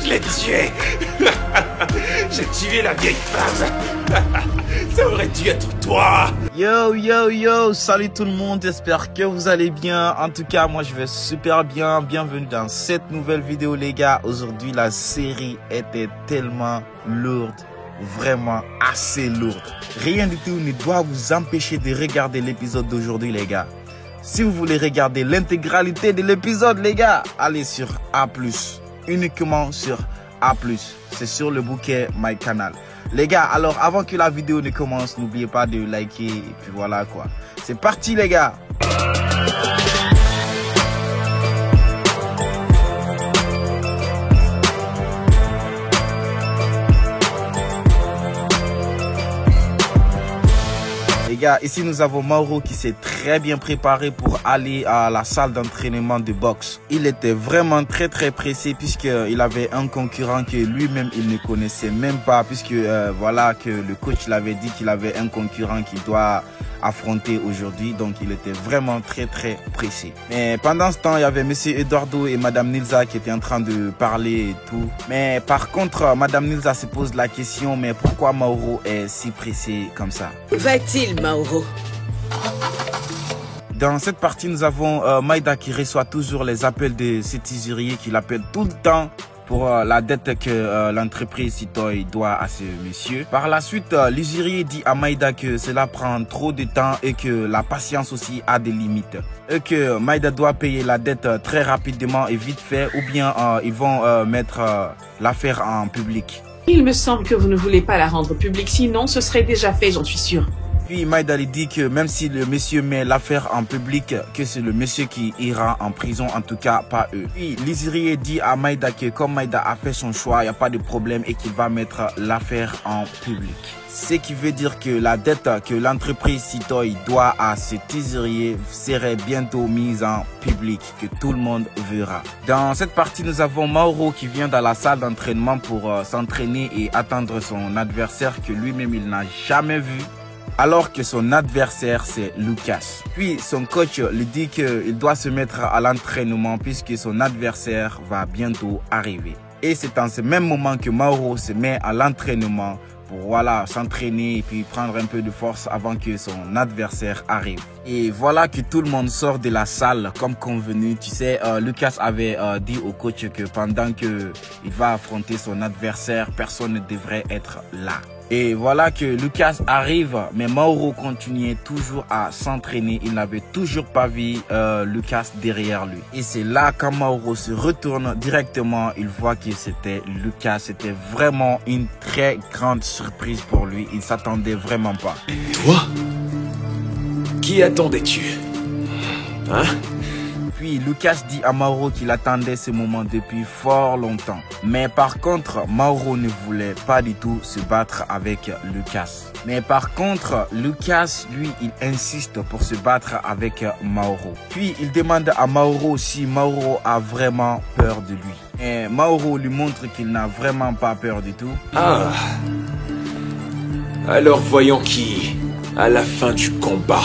Je l'ai tué. J'ai tué la vieille femme. Ça aurait dû être toi. Yo yo yo, salut tout le monde, j'espère que vous allez bien. En tout cas, moi je vais super bien. Bienvenue dans cette nouvelle vidéo les gars. Aujourd'hui la série était tellement lourde, vraiment assez lourde. Rien du tout ne doit vous empêcher de regarder l'épisode d'aujourd'hui les gars. Si vous voulez regarder l'intégralité de l'épisode les gars, allez sur A+, uniquement sur A+, c'est sur le bouquet My Canal. Les gars, alors avant que la vidéo ne commence, n'oubliez pas de liker et puis voilà quoi. C'est parti les gars. Les gars, ici nous avons Mauro qui s'est très bien préparé pour aller à la salle d'entraînement de boxe. Il était vraiment très pressé puisqu'il avait un concurrent que lui-même il ne connaissait même pas, puisque voilà que le coach l'avait dit qu'il avait un concurrent qu'il doit affronter aujourd'hui, donc il était vraiment très pressé. Mais pendant ce temps, il y avait monsieur Eduardo et madame Nilza qui étaient en train de parler et tout. Mais par contre, madame Nilza se pose la question, mais pourquoi Mauro est si pressé comme ça? Va-t-il, Mauro? Dans cette partie, nous avons Maïda qui reçoit toujours les appels de cet usurier qui l'appelle tout le temps pour la dette que l'entreprise Citoy doit à ce monsieur. Par la suite, l'usurier dit à Maïda que cela prend trop de temps et que la patience aussi a des limites. Et que Maïda doit payer la dette très rapidement et vite fait, ou bien ils vont mettre l'affaire en public. Il me semble que vous ne voulez pas la rendre publique, sinon ce serait déjà fait, j'en suis sûr. Puis Maïda lui dit que même si le monsieur met l'affaire en public, que c'est le monsieur qui ira en prison, en tout cas pas eux. Puis l'usurier dit à Maïda que comme Maïda a fait son choix, il n'y a pas de problème et qu'il va mettre l'affaire en public. Ce qui veut dire que la dette que l'entreprise Citoy doit à cet usurier serait bientôt mise en public, que tout le monde verra. Dans cette partie, nous avons Mauro qui vient dans la salle d'entraînement pour s'entraîner et attendre son adversaire que lui-même il n'a jamais vu. Alors que son adversaire c'est Lucas. Puis son coach lui dit qu'il doit se mettre à l'entraînement puisque son adversaire va bientôt arriver. Et c'est en ce même moment que Mauro se met à l'entraînement pour voilà s'entraîner et puis prendre un peu de force avant que son adversaire arrive. Et voilà que tout le monde sort de la salle comme convenu. Tu sais, Lucas avait dit au coach que pendant que il va affronter son adversaire, personne ne devrait être là. Et voilà que Lucas arrive, mais Mauro continuait toujours à s'entraîner. Il n'avait toujours pas vu Lucas derrière lui. Et c'est là quand Mauro se retourne directement, il voit que c'était Lucas. C'était vraiment une très grande surprise pour lui. Il s'attendait vraiment pas. Toi? Qui attendais-tu? Hein? Puis Lucas dit à Mauro qu'il attendait ce moment depuis fort longtemps. Mais par contre, Mauro ne voulait pas du tout se battre avec Lucas. Mais par contre, Lucas, lui, il insiste pour se battre avec Mauro. Puis il demande à Mauro si Mauro a vraiment peur de lui. Et Mauro lui montre qu'il n'a vraiment pas peur du tout. Ah. Alors voyons qui, à la fin du combat,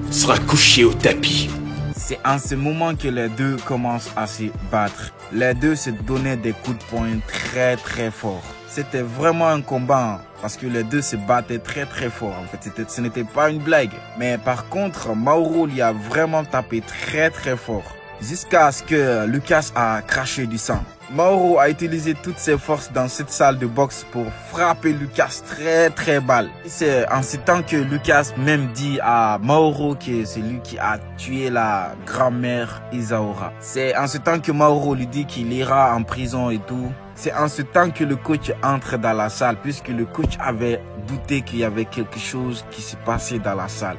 sera couché au tapis. C'est en ce moment que les deux commencent à se battre. Les deux se donnaient des coups de poing très forts. C'était vraiment un combat parce que les deux se battaient très fort. En fait, ce n'était pas une blague. Mais par contre, Mauro lui a vraiment tapé très fort. Jusqu'à ce que Lucas a craché du sang. Mauro a utilisé toutes ses forces dans cette salle de boxe pour frapper Lucas très balle. C'est en ce temps que Lucas même dit à Mauro que c'est lui qui a tué la grand-mère Isaura. C'est en ce temps que Mauro lui dit qu'il ira en prison et tout. C'est en ce temps que le coach entre dans la salle puisque le coach avait douté qu'il y avait quelque chose qui se passait dans la salle.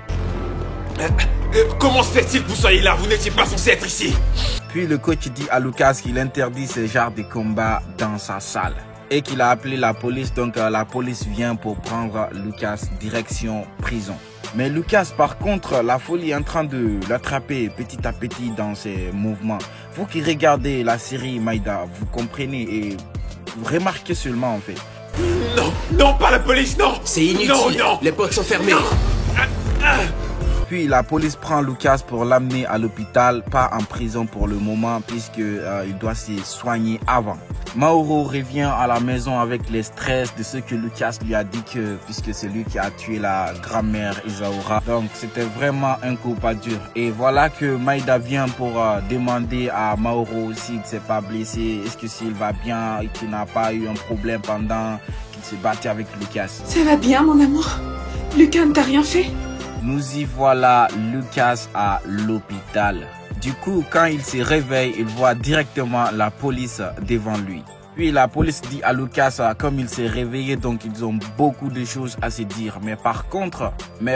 Comment se fait-il que vous soyez là? Vous n'étiez pas censé être ici. Puis le coach dit à Lucas qu'il interdit ce genre de combat dans sa salle et qu'il a appelé la police. Donc la police vient pour prendre Lucas direction prison. Mais Lucas par contre, la folie est en train de l'attraper petit à petit dans ses mouvements. Vous qui regardez la série Maïda, vous comprenez et vous remarquez seulement en fait. Non, pas la police, non. C'est inutile, non. Les portes sont fermées. Puis la police prend Lucas pour l'amener à l'hôpital, pas en prison pour le moment puisque il doit se soigner avant. Mauro revient à la maison avec les stress de ce que Lucas lui a dit que puisque c'est lui qui a tué la grand-mère Isaura. Donc c'était vraiment un coup pas dur. Et voilà que Maïda vient pour demander à Mauro s'il ne s'est pas blessé, est-ce que s'il va bien et qu'il n'a pas eu un problème pendant qu'il se battait avec Lucas. Ça va bien, mon amour? Lucas ne t'a rien fait? Nous y voilà, Lucas à l'hôpital. Du coup, quand il se réveille, il voit directement la police devant lui. Puis la police dit à Lucas, comme il s'est réveillé, donc ils ont beaucoup de choses à se dire. Mais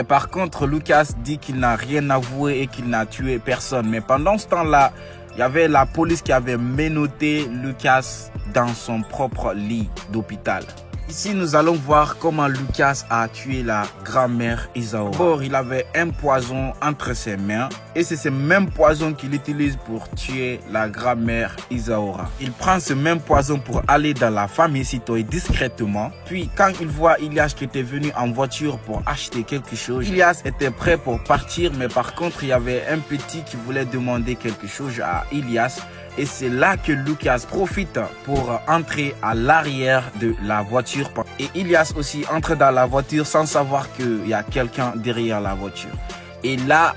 par contre, Lucas dit qu'il n'a rien avoué et qu'il n'a tué personne. Mais pendant ce temps-là, il y avait la police qui avait menotté Lucas dans son propre lit d'hôpital. Ici, nous allons voir comment Lucas a tué la grand-mère Isaura. D'abord, il avait un poison entre ses mains et c'est ce même poison qu'il utilise pour tuer la grand-mère Isaura. Il prend ce même poison pour aller dans la famille Sitoy discrètement. Puis, quand il voit Ilias qui était venu en voiture pour acheter quelque chose, Ilias était prêt pour partir, mais par contre, il y avait un petit qui voulait demander quelque chose à Ilias. Et c'est là que Lucas profite pour entrer à l'arrière de la voiture. Et Ilias aussi entre dans la voiture sans savoir qu'il y a quelqu'un derrière la voiture. Et là,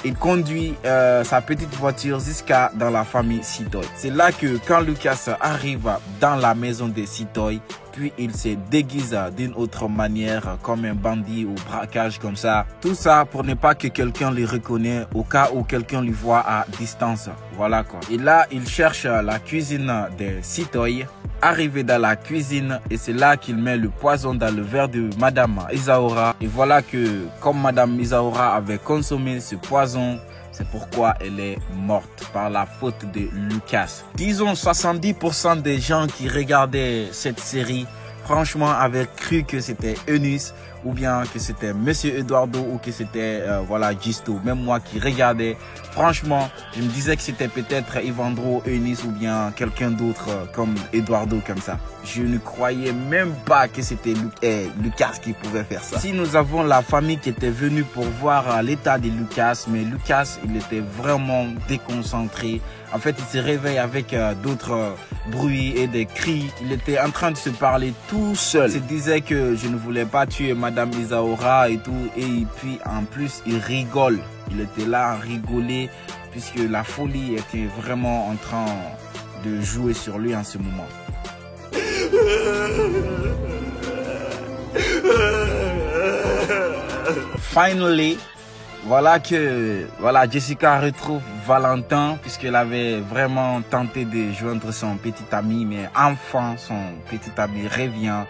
il conduit sa petite voiture jusqu'à dans la famille Sitoy. C'est là que quand Lucas arrive dans la maison des Sitoy, puis il se déguise d'une autre manière comme un bandit ou braquage comme ça. Tout ça pour ne pas que quelqu'un le reconnaisse au cas où quelqu'un le voit à distance. Voilà quoi. Et là, il cherche la cuisine des Sitoy. Arrivé dans la cuisine et c'est là qu'il met le poison dans le verre de Madame Isaura. Et voilà que comme Madame Isaura avait consommé ce poison, c'est pourquoi elle est morte par la faute de Lucas. Disons 70% des gens qui regardaient cette série, franchement, avaient cru que c'était Eunice ou bien que c'était Monsieur Eduardo ou que c'était voilà Gisto. Même moi qui regardais, franchement, je me disais que c'était peut-être Evandro, Eunice ou bien quelqu'un d'autre comme Eduardo comme ça. Je ne croyais même pas que c'était Lucas qui pouvait faire ça. Si nous avons la famille qui était venue pour voir l'état de Lucas, mais Lucas, il était vraiment déconcentré. En fait, il se réveille avec d'autres bruits et des cris. Il était en train de se parler tout seul. Il se disait que je ne voulais pas tuer Madame Isaura et tout. Et puis, en plus, il rigole. Il était là à rigoler puisque la folie était vraiment en train de jouer sur lui en ce moment. Finally, voilà que Jessica retrouve Valentin puisqu'elle avait vraiment tenté de joindre son petit ami, mais enfin son petit ami revient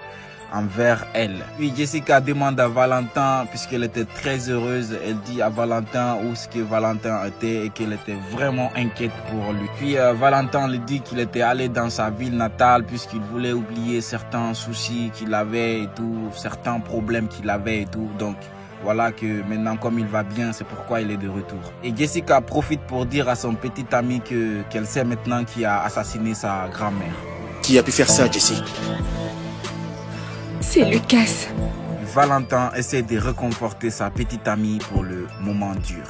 envers elle. Puis Jessica demande à Valentin, puisqu'elle était très heureuse, elle dit à Valentin où ce que Valentin était et qu'elle était vraiment inquiète pour lui. Puis Valentin lui dit qu'il était allé dans sa ville natale puisqu'il voulait oublier certains soucis qu'il avait et tout, certains problèmes qu'il avait et tout. Donc voilà que maintenant comme il va bien, c'est pourquoi il est de retour. Et Jessica profite pour dire à son petit ami qu'elle sait maintenant qui a assassiné sa grand-mère. Qui a pu faire ça, Jessie? C'est Lucas. Valentin essaie de réconforter sa petite amie pour le moment dur.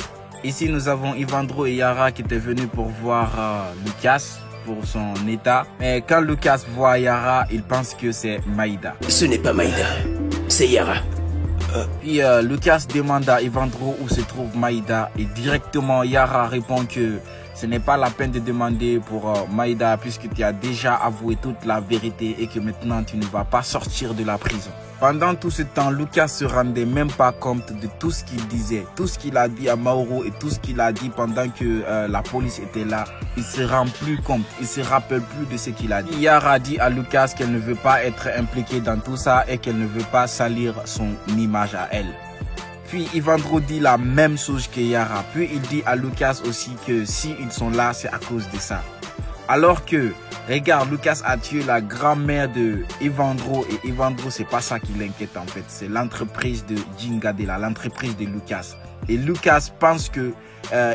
Ici, nous avons Evandro et Yara qui étaient venus pour voir Lucas pour son état. Mais quand Lucas voit Yara, il pense que c'est Maïda. Ce n'est pas Maïda, c'est Yara. Puis Lucas demande à Evandro où se trouve Maïda et directement Yara répond que ce n'est pas la peine de demander pour Maïda puisque tu as déjà avoué toute la vérité et que maintenant tu ne vas pas sortir de la prison. Pendant tout ce temps, Lucas se rendait même pas compte de tout ce qu'il disait, tout ce qu'il a dit à Mauro et tout ce qu'il a dit pendant que la police était là. Il se rend plus compte, il se rappelle plus de ce qu'il a dit. Yara dit à Lucas qu'elle ne veut pas être impliquée dans tout ça et qu'elle ne veut pas salir son image à elle. Puis Evandro dit la même chose que Yara. Puis il dit à Lucas aussi que si ils sont là, c'est à cause de ça. Alors que, regarde, Lucas a tué la grand-mère de Evandro et Evandro, c'est pas ça qui l'inquiète en fait. C'est l'entreprise de Jingadela, l'entreprise de Lucas. Et Lucas pense que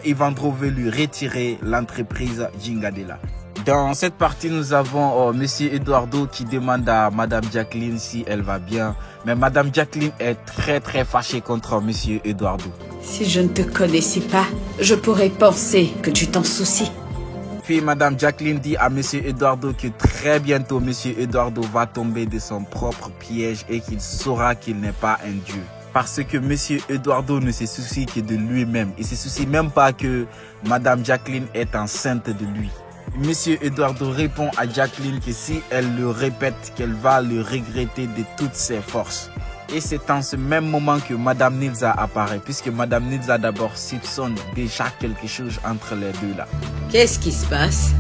Evandro veut lui retirer l'entreprise Jingadela. Dans cette partie, nous avons Monsieur Eduardo qui demande à Madame Jacqueline si elle va bien. Mais Madame Jacqueline est très fâchée contre Monsieur Eduardo. Si je ne te connaissais pas, je pourrais penser que tu t'en soucies. Puis Madame Jacqueline dit à Monsieur Eduardo que très bientôt Monsieur Eduardo va tomber de son propre piège et qu'il saura qu'il n'est pas un dieu. Parce que Monsieur Eduardo ne se soucie que de lui-même. Il ne se soucie même pas que Madame Jacqueline est enceinte de lui. Monsieur Eduardo répond à Jacqueline que si elle le répète, qu'elle va le regretter de toutes ses forces. Et c'est en ce même moment que Madame Nilza apparaît, puisque Madame Nilza d'abord soupçonne déjà quelque chose entre les deux là. Qu'est-ce qui se passe?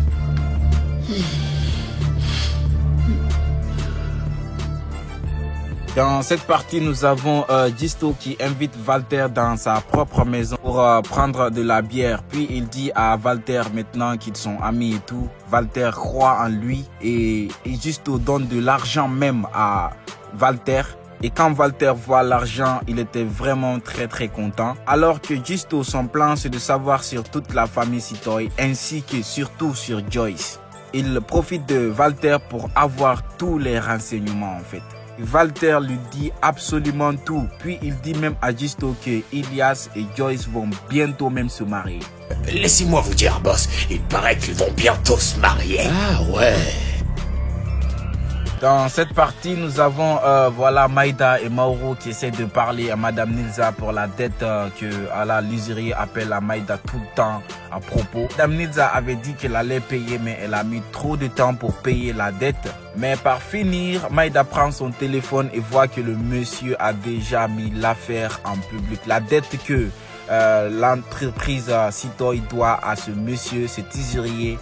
Dans cette partie, nous avons Gisto qui invite Walter dans sa propre maison pour prendre de la bière. Puis il dit à Walter maintenant qu'ils sont amis et tout. Walter croit en lui et Gisto donne de l'argent même à Walter. Et quand Walter voit l'argent, il était vraiment très content. Alors que Gisto, son plan, c'est de savoir sur toute la famille Sitoy ainsi que surtout sur Joyce. Il profite de Walter pour avoir tous les renseignements en fait. Walter lui dit absolument tout. Puis il dit même à Gisto que Ilias et Joyce vont bientôt même se marier. Laissez-moi vous dire, boss, il paraît qu'ils vont bientôt se marier. Ah ouais. Dans cette partie, nous avons voilà Maïda et Mauro qui essaient de parler à Madame Nilza pour la dette que l'usurier appelle à Maïda tout le temps à propos. Madame Nilza avait dit qu'elle allait payer, mais elle a mis trop de temps pour payer la dette. Mais par finir, Maïda prend son téléphone et voit que le monsieur a déjà mis l'affaire en public. La dette que l'entreprise Sitoy doit à ce monsieur, cet usurier,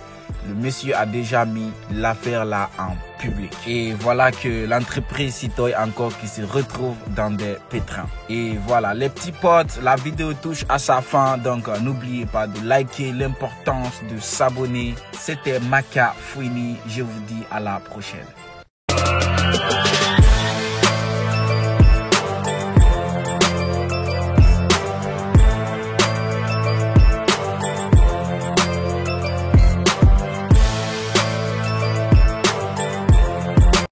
le monsieur a déjà mis l'affaire là en public. Et voilà que l'entreprise Sitoy encore qui se retrouve dans des pétrins. Et voilà les petits potes, la vidéo touche à sa fin. Donc n'oubliez pas de liker, l'importance de s'abonner. C'était Maka Fouini, je vous dis à la prochaine.